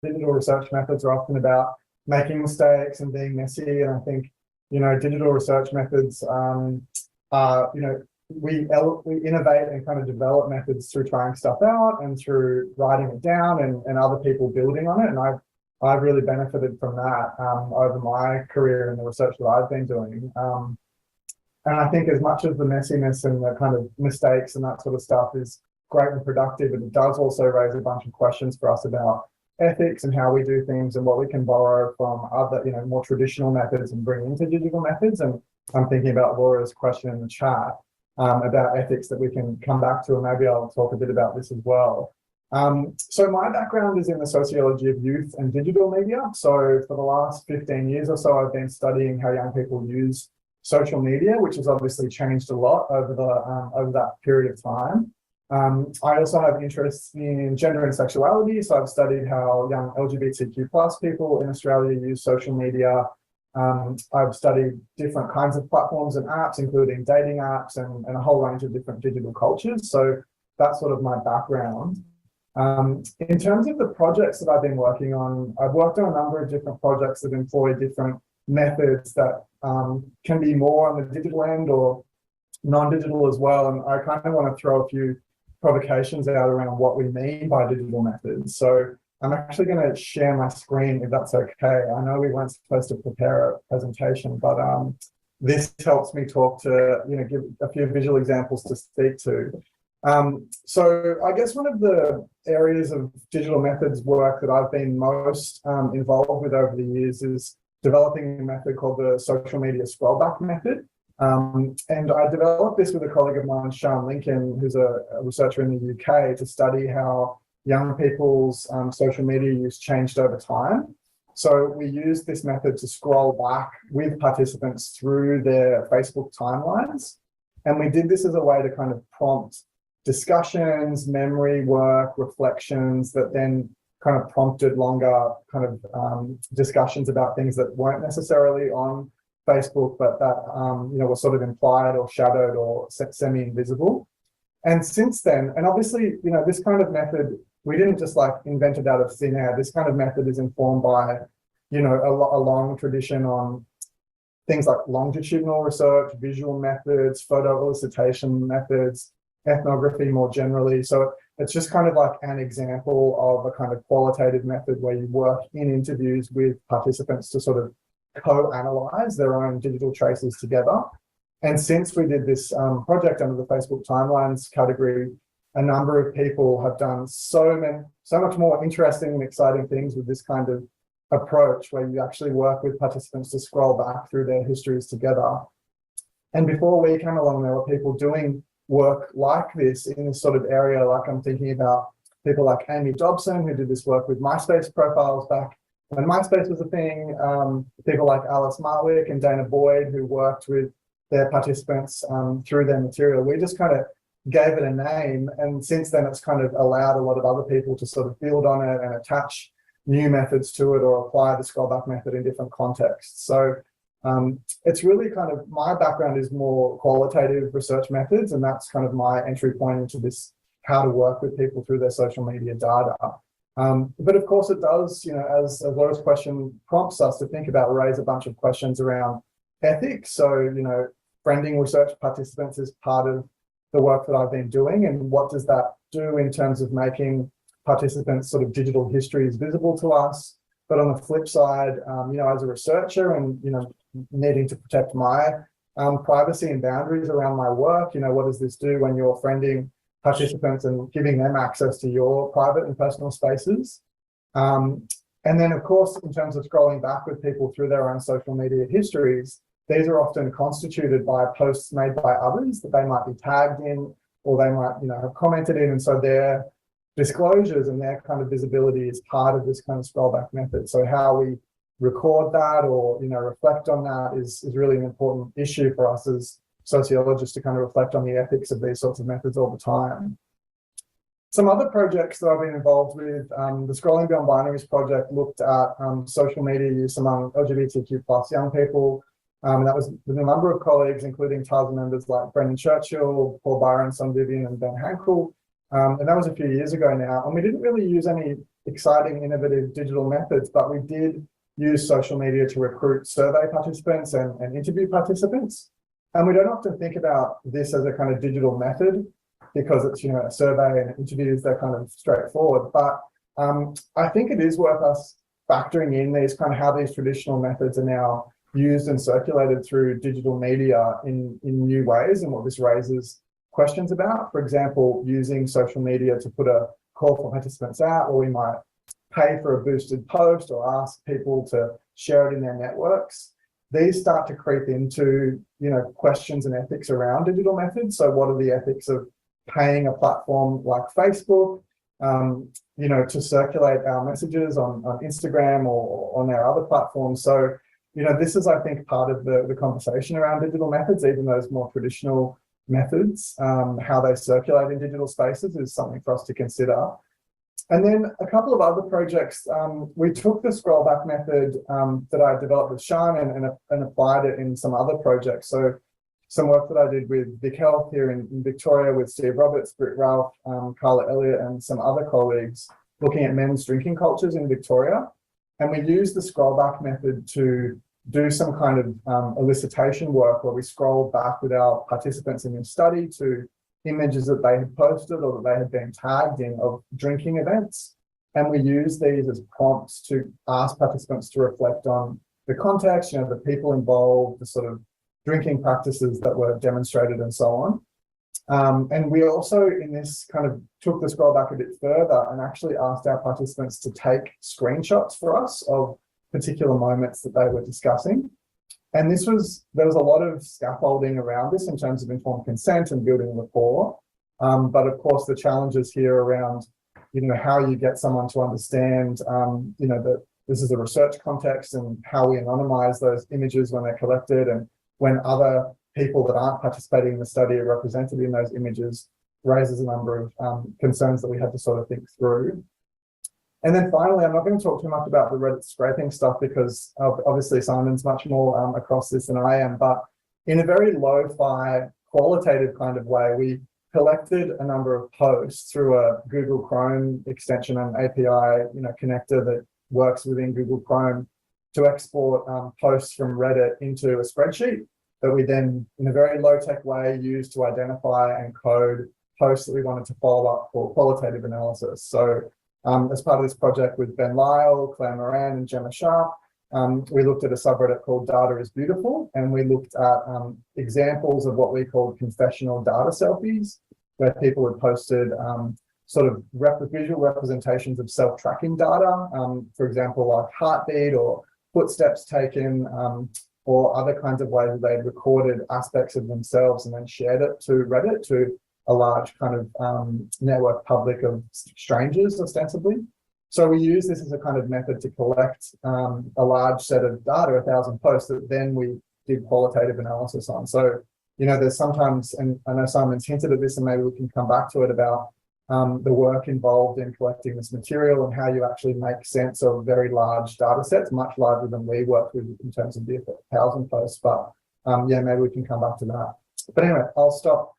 digital research methods are often about making mistakes and being messy. And I think, digital research methods are, we innovate and kind of develop methods through trying stuff out and through writing it down and other people building on it. And I've really benefited from that over my career in the research that I've been doing. And I think as much as the messiness and the kind of mistakes and that sort of stuff is great and productive, it does also raise a bunch of questions for us about ethics and how we do things and what we can borrow from other, more traditional methods and bring into digital methods. And I'm thinking about Laura's question in the chat about ethics that we can come back to, and maybe I'll talk a bit about this as well. So my background is in the sociology of youth and digital media. So for the last 15 years or so, I've been studying how young people use social media, which has obviously changed a lot over that period of time. I also have interests in gender and sexuality. So I've studied how young LGBTQ plus people in Australia use social media. I've studied different kinds of platforms and apps, including dating apps and a whole range of different digital cultures. So that's sort of my background. In terms of the projects that I've been working on, I've worked on a number of different projects that employ different methods that can be more on the digital end or non-digital as well. And I kind of want to throw a few provocations out around what we mean by digital methods. So I'm actually going to share my screen if that's okay. I know we weren't supposed to prepare a presentation, but this helps me talk to, give a few visual examples to speak to. So I guess one of the areas of digital methods work that I've been most involved with over the years is developing a method called the social media scrollback method. And I developed this with a colleague of mine, Sean Lincoln, who's a researcher in the UK, to study how young people's social media use changed over time. So we used this method to scroll back with participants through their Facebook timelines. And we did this as a way to kind of prompt discussions, memory work, reflections that then kind of prompted longer kind of discussions about things that weren't necessarily on Facebook, but that were sort of implied or shadowed or semi-invisible. And since then, and obviously, this kind of method, we didn't just like invent it out of thin air. This kind of method is informed by, a long tradition on things like longitudinal research, visual methods, photo elicitation methods, ethnography more generally. So it's just kind of like an example of a kind of qualitative method where you work in interviews with participants to sort of co-analyze their own digital traces together. And since we did this project under the Facebook timelines category, a number of people have done so much more interesting and exciting things with this kind of approach, where you actually work with participants to scroll back through their histories together. And before we came along, there were people doing work like this in this sort of area. Like I'm thinking about people like Amy Dobson, who did this work with MySpace profiles back when MySpace was a thing. People like Alice Marwick and Dana Boyd, who worked with their participants through their material. We just kind of gave it a name, and since then it's kind of allowed a lot of other people to sort of build on it and attach new methods to it or apply the scrollback method in different contexts. So it's really kind of, my background is more qualitative research methods, and that's kind of my entry point into this, how to work with people through their social media data. But of course it does, as Laura's question prompts us to think about, raise a bunch of questions around ethics. So, friending research participants is part of the work that I've been doing, and what does that do in terms of making participants' sort of digital histories visible to us? But on the flip side, as a researcher and, needing to protect my privacy and boundaries around my work, what does this do when you're friending participants and giving them access to your private and personal spaces? And then, of course, in terms of scrolling back with people through their own social media histories, these are often constituted by posts made by others that they might be tagged in, or they might, have commented in. And so their disclosures and their kind of visibility is part of this kind of scrollback method. So how we record that or, reflect on that is really an important issue for us as sociologists to kind of reflect on the ethics of these sorts of methods all the time. Some other projects that I've been involved with, the Scrolling Beyond Binaries project looked at social media use among LGBTQ plus young people. That was with a number of colleagues, including TASA members like Brendan Churchill, Paul Byron, Son Vivian, and Ben Hankel. And that was a few years ago now. And we didn't really use any exciting, innovative digital methods, but we did use social media to recruit survey participants and interview participants. And we don't often think about this as a kind of digital method because it's, you know, a survey and interviews, they're kind of straightforward. But I think it is worth us factoring in these kind of how these traditional methods are now used and circulated through digital media in new ways, and what this raises questions about. For example, using social media to put a call for participants out, or we might pay for a boosted post or ask people to share it in their networks. These start to creep into, you know, questions and ethics around digital methods. So what are the ethics of paying a platform like Facebook, you know, to circulate our messages on Instagram or on our other platforms? So, you know, this is, I think, part of the conversation around digital methods, even those more traditional methods, how they circulate in digital spaces is something for us to consider. And then a couple of other projects, we took the scroll back method that I developed with Sean and applied it in some other projects. So some work that I did with Vic Health here in Victoria with Steve Roberts, Britt Ralph, Carla Elliott, and some other colleagues looking at men's drinking cultures in Victoria. And we used the scroll back method to do some kind of elicitation work where we scroll back with our participants in this study to images that they had posted or that they had been tagged in of drinking events. And we use these as prompts to ask participants to reflect on the context, you know, the people involved, the sort of drinking practices that were demonstrated and so on. And we also in this kind of took the scroll back a bit further and actually asked our participants to take screenshots for us of particular moments that they were discussing. And there was a lot of scaffolding around this in terms of informed consent and building rapport. But of course, the challenges here around, you know, how you get someone to understand, you know, that this is a research context and how we anonymize those images when they're collected and when other people that aren't participating in the study are represented in those images raises a number of concerns that we had to sort of think through. And then finally, I'm not going to talk too much about the Reddit scraping stuff because obviously Simon's much more across this than I am, but in a very lo-fi qualitative kind of way, we collected a number of posts through a Google Chrome extension and API, you know, connector that works within Google Chrome to export posts from Reddit into a spreadsheet that we then, in a very low-tech way, use to identify and code posts that we wanted to follow up for qualitative analysis. So as part of this project with Ben Lyle, Claire Moran, and Gemma Sharp, we looked at a subreddit called Data is Beautiful, and we looked at examples of what we called confessional data selfies, where people had posted sort of visual representations of self-tracking data, for example, like heartbeat or footsteps taken, or other kinds of ways that they'd recorded aspects of themselves and then shared it to Reddit, to a large kind of network public of strangers, ostensibly. So we use this as a kind of method to collect a large set of data, 1,000 posts, that then we did qualitative analysis on. So, you know, there's sometimes, and I know Simon's hinted at this, and maybe we can come back to it, about the work involved in collecting this material and how you actually make sense of very large data sets, much larger than we worked with in terms of the 1,000 posts. But yeah, maybe we can come back to that. But anyway, I'll stop